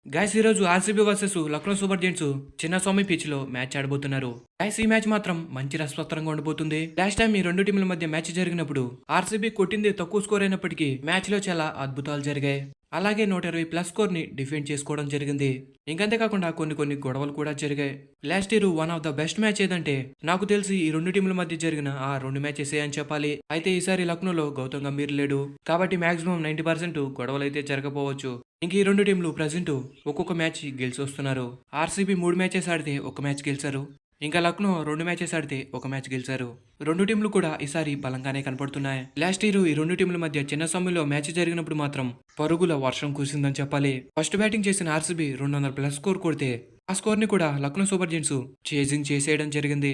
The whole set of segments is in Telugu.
గైస్ ఈరోజు RCB versus Lucknow super giants Chinnaswamy pitch లో మ్యాచ్ ఆడబోతున్నారు. గైస్ ఈ మ్యాచ్ మాత్రం మంచి రసవత్తరంగా ఉండబోతుంది. లాస్ట్ టైం ఈ రెండు టీంల మధ్య మ్యాచ్ జరిగినప్పుడు ఆర్సీబీ కొట్టింది తక్కువ స్కోర్ అయినప్పటికీ మ్యాచ్ లో చాలా అద్భుతాలు జరిగాయి. అలాగే 120+ స్కోర్ ని డిఫెండ్ చేసుకోవడం జరిగింది. ఇంకంతేకాకుండా కొన్ని గొడవలు కూడా జరిగాయి. Last year one of the best match ఏదంటే నాకు తెలిసి ఈ రెండు టీంల మధ్య జరిగిన ఆ రెండు మ్యాచెస్ అని చెప్పాలి. అయితే ఈసారి లక్నోలో గౌతమ్ గంభీర్ లేడు కాబట్టి మాక్సిమం 90% గొడవలు అయితే జరగపోవచ్చు. ఇంక ఈ రెండు టీంలు ప్రజెంట్ ఒక్కొక్క మ్యాచ్ గెలిచి వస్తున్నారు. ఆర్సీబీ 3 మ్యాచెస్ ఆడితే ఒక మ్యాచ్ గెలిచారు. ఇంకా లక్నో 2 మ్యాచెస్ ఆడితే ఒక మ్యాచ్ గెలిచారు. రెండు టీంలు కూడా ఈసారి బలంగానే కనపడుతున్నాయి. లాస్ట్ ఇయర్ ఈ రెండు టీంల మధ్య చిన్న సమయంలో మ్యాచ్ జరిగినప్పుడు మాత్రం పరుగుల వర్షం కురిసిందని చెప్పాలి. ఫస్ట్ బ్యాటింగ్ చేసిన ఆర్సీబీ 200+ స్కోర్ కొడితే ఆ స్కోర్ ని కూడా లక్నో సూపర్ జెయింట్స్ చేజింగ్ చేసేయడం జరిగింది.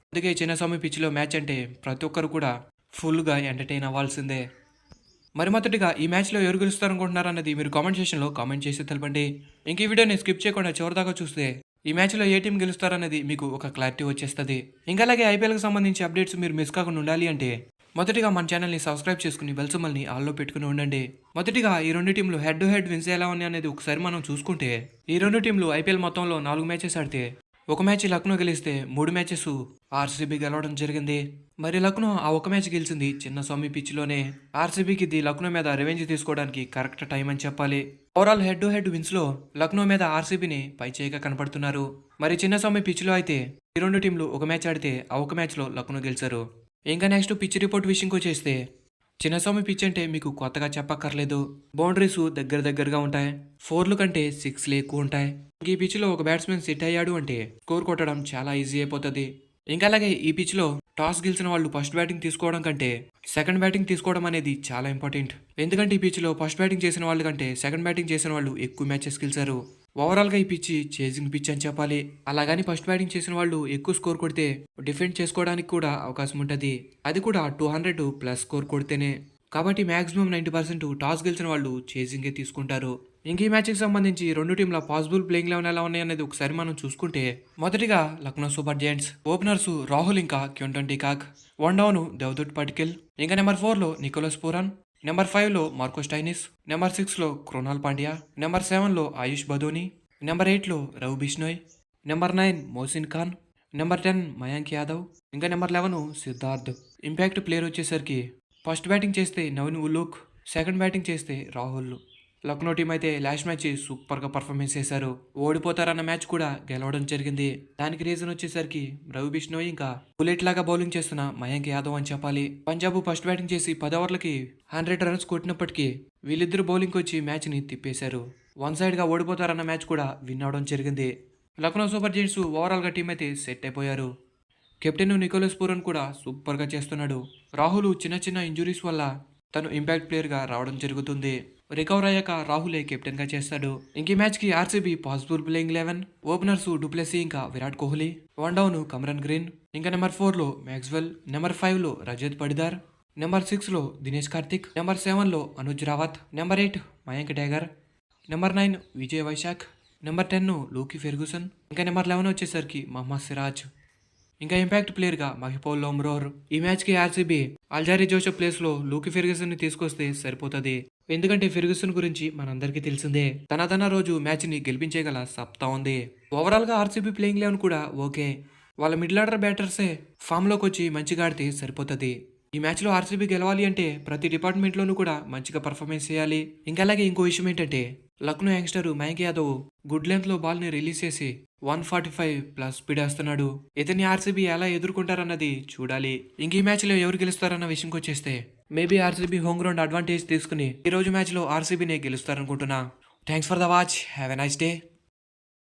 అందుకే చిన్న సమయ పిచ్ లో మ్యాచ్ అంటే ప్రతి ఒక్కరు కూడా ఫుల్ గా ఎంటర్టైన్ అవ్వాల్సిందే. మరి మొదటిగా ఈ మ్యాచ్లో ఎవరు గెలుస్తారనుకుంటున్నారు అన్నది మీరు కామెంట్ సెక్షన్లో కామెంట్ చేసి తెలపండి. ఇంక ఈ వీడియోని స్కిప్ చేయకుండా చివరిదాకా చూస్తే ఈ మ్యాచ్లో ఏ టీం గెలుస్తారనేది మీకు ఒక క్లారిటీ వచ్చేస్తుంది. ఇంకా అలాగే ఐపీఎల్కి సంబంధించి అప్డేట్స్ మీరు మిస్ కాకుండా ఉండాలి అంటే మొదటిగా మన ఛానల్ని సబ్స్క్రైబ్ చేసుకుని బెల్ సింబల్ని ఆల్లో పెట్టుకుని ఉండండి. మొదటిగా ఈ రెండు టీంలు హెడ్ టు హెడ్ విన్స్ ఎలా ఉన్నాయి అనేది ఒకసారి మనం చూసుకుంటే ఈ రెండు టీంలు ఐపీఎల్ మొత్తంలో 4 మ్యాచెస్ ఆడితే ఒక మ్యాచ్ లక్నో గెలిస్తే 3 మ్యాచెస్ ఆర్సీబీ గెలవడం జరిగింది. మరి లక్నో ఆ ఒక మ్యాచ్ గెలిచింది చిన్న స్వామి పిచ్ లోనే. ఆర్సీబీకి ఇది లక్నో మీద రివెంజ్ తీసుకోవడానికి కరెక్ట్ టైం అని చెప్పాలి. Overall head to head wins లో లక్నో మీద ఆర్సీబీని పై చేయగా కనపడుతున్నారు. మరి చిన్న స్వామి పిచ్ లో అయితే ఈ రెండు టీంలు ఒక మ్యాచ్ ఆడితే ఆ ఒక మ్యాచ్ లో లక్నో గెలిచారు. ఇంకా నెక్స్ట్ పిచ్ రిపోర్ట్ విషయంకి వచ్చేస్తే చిన్నస్వామి పిచ్ అంటే మీకు కొత్తగా చెప్పక్కర్లేదు. బౌండరీస్ దగ్గరగా ఉంటాయి. 4ల కంటే 6లు ఎక్కువ ఉంటాయి. ఈ పిచ్ లో ఒక బ్యాట్స్మెన్ సెట్ అయ్యాడు అంటే స్కోర్ కొట్టడం చాలా ఈజీ అయిపోతుంది. ఇంకా అలాగే ఈ పిచ్ లో టాస్ గెలిచిన వాళ్ళు ఫస్ట్ బ్యాటింగ్ తీసుకోవడం కంటే సెకండ్ బ్యాటింగ్ తీసుకోవడం అనేది చాలా ఇంపార్టెంట్. ఎందుకంటే ఈ పిచ్ లో ఫస్ట్ బ్యాటింగ్ చేసిన వాళ్ళ కంటే సెకండ్ బ్యాటింగ్ చేసిన వాళ్ళు ఎక్కువ మ్యాచెస్ గెలిచారు. ఓవరాల్ గా ఈ పిచ్ చేజింగ్ పిచ్ అని చెప్పాలి. అలాగని ఫస్ట్ బ్యాటింగ్ చేసిన వాళ్ళు ఎక్కువ స్కోర్ కొడితే డిఫెండ్ చేసుకోవడానికి కూడా అవకాశం ఉంటుంది. అది కూడా 200+ స్కోర్ కొడితేనే. కాబట్టి మాక్సిమం 90% టాస్ గెలిచిన వాళ్ళు చేజింగే తీసుకుంటారు. ఇంక ఈ మ్యాచ్కి సంబంధించి రెండు టీంల పాసిబుల్ ప్లేయింగ్ లెవెన్ ఎలా ఉన్నాయి అనేది ఒకసారి మనం చూసుకుంటే మొదటిగా Lucknow super giants openers Rahul ఇంకా Quinton de Kock, 1 down Devdutt Padikkal, ఇంకా నెంబర్ 4లో నికోలస్ పూరన్, నెంబర్ 5లో మార్కో స్టైనిస్, నెంబర్ 6లో కృణాల్ పాండ్యా, నెంబర్ 7లో ఆయుష్ బదోని, నెంబర్ 8లో రవి బిష్నోయ్, నెంబర్ 9 మోసిన్ ఖాన్, నెంబర్ 10 మయాంక్ యాదవ్, ఇంకా నెంబర్ 11 సిద్ధార్థ్. ఇంపాక్ట్ ప్లేయర్ వచ్చేసరికి ఫస్ట్ బ్యాటింగ్ చేస్తే నవీన్ ఉల్లుక్, సెకండ్ బ్యాటింగ్ చేస్తే రాహుల్. లక్నో టీం అయితే లాస్ట్ మ్యాచ్ సూపర్గా పర్ఫార్మెన్స్ చేశారు. ఓడిపోతారన్న మ్యాచ్ కూడా గెలవడం జరిగింది. దానికి రీజన్ వచ్చేసరికి రవి బిష్నోయ్ ఇంకా బుల్లెట్ లాగా బౌలింగ్ చేస్తున్న మయాంక్ యాదవ్ అని చెప్పాలి. పంజాబ్ ఫస్ట్ బ్యాటింగ్ చేసి 10 ఓవర్లకి 100 రన్స్ కొట్టినప్పటికీ వీళ్ళిద్దరు బౌలింగ్ వచ్చి మ్యాచ్ని తిప్పేశారు. వన్ సైడ్గా ఓడిపోతారన్న మ్యాచ్ కూడా విన్ అవడం జరిగింది. లక్నో సూపర్ జెయింట్స్ ఓవరాల్గా టీం అయితే సెట్ అయిపోయారు. కెప్టెన్ నికోలస్ పూరన్ కూడా సూపర్గా చేస్తున్నాడు. రాహుల్ చిన్న ఇంజురీస్ వల్ల తను ఇంపాక్ట్ ప్లేయర్గా రావడం జరుగుతుంది. రికవర్ అయ్యాక రాహులే కెప్టెన్గా చేస్తాడు. ఇంక ఈ మ్యాచ్కి RCB possible playing 11 openers du Plessis ఇంకా Virat Kohli, 1 down Cameron Green, ఇంకా నెంబర్ 4లో మ్యాక్స్వెల్, నెంబర్ 5లో రజత్ పడిదార్, నెంబర్ 6లో దినేష్ కార్తిక్, నెంబర్ 7లో Anuj Rawat, number 8 Mayank Dagar, number 9 Vijay Vyshak, number 10 Lockie Ferguson, ఇంకా నెంబర్ 11 వచ్చేసరికి మహమ్మద్ సిరాజ్, ఇంకా ఇంపాక్ట్ ప్లేయర్గా మహిపౌల్ లోమ్రోర్. ఈ మ్యాచ్కి ఆర్సీబీ అల్జారీ జోసెఫ్ ప్లేస్లో లూకీ ఫెర్గుసన్ని తీసుకొస్తే సరిపోతుంది. ఎందుకంటే ఫెర్గుసన్ గురించి మనందరికీ తెలిసిందే. తన రోజు మ్యాచ్ని గెలిపించేగల సత్తా ఉంది. ఓవరాల్గా ఆర్సీబీ ప్లేయింగ్ 11 కూడా ఓకే. వాళ్ళ మిడిల్ ఆర్డర్ బ్యాటర్సే ఫామ్లోకి వచ్చి మంచిగా ఆడితే సరిపోతుంది. ఈ మ్యాచ్లో ఆర్సీబీ గెలవాలి అంటే ప్రతి డిపార్ట్మెంట్లోనూ కూడా మంచిగా పర్ఫార్మెన్స్ చేయాలి. ఇంకా అలాగే ఇంకో విషయం ఏంటంటే లక్నో యంగ్స్టర్ మయాంక్ యాదవ్ గుడ్ లెంత్లో బాల్ని రిలీజ్ చేసి 145+ స్పీడ్ వేస్తున్నాడు. ఇతన్ని ఆర్సీబీ ఎలా ఎదుర్కొంటారన్నది చూడాలి. ఇంక ఈ మ్యాచ్లో ఎవరు గెలుస్తారన్న విషయంకి వచ్చేస్తే maybe RCB home ground advantage తీసుకుని ఈ రోజు మ్యాచ్లో ఆర్సీబీనే గెలుస్తారనుకుంటున్నా. Thanks for the watch. Have a nice day.